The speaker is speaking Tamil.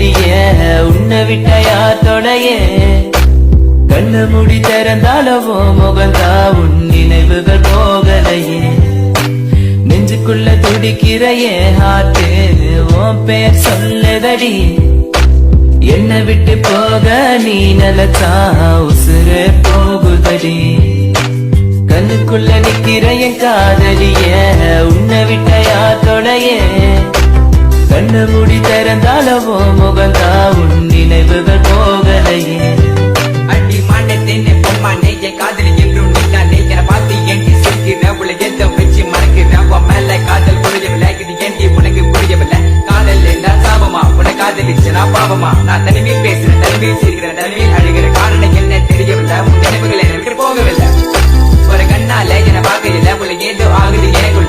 காதலியே உன்னை விட்ட யார் தொடைய கண்ணு முடி திறந்தாலவோ முகந்தா உன் நினைவுகள் போகலையே நெஞ்சுக்குள்ள துடிக்கிறையே ஹார்ட்டு உன் பேர் சொல்லுதடி என்னை விட்டு போக நீ நிலச்சா உசுறு போகுதடி கண்ணுக்குள்ள நிக்கிற என் காதலிய உன்னை விட்ட யார் தொடைய கண்ணு முடி திறந்தாலவோ முகந்தா உன் நினைவுகள் போகலையே அடி மாண்டேனே பொம்மானே என் காதலி என்றும் நீதானே என பார்த்து ஏண்டி சிரிக்கிற உள்ள எந்த வச்சு மறக்கிற உன் மேல காதல் புரியவில்லை இது ஏண்டி உனக்கு புரியவில்லை காதல் என்ன சாபமா உன காதலிச்சு நான் பாவமா நான் தனிமையில் பேசுறேன் தனிமையில்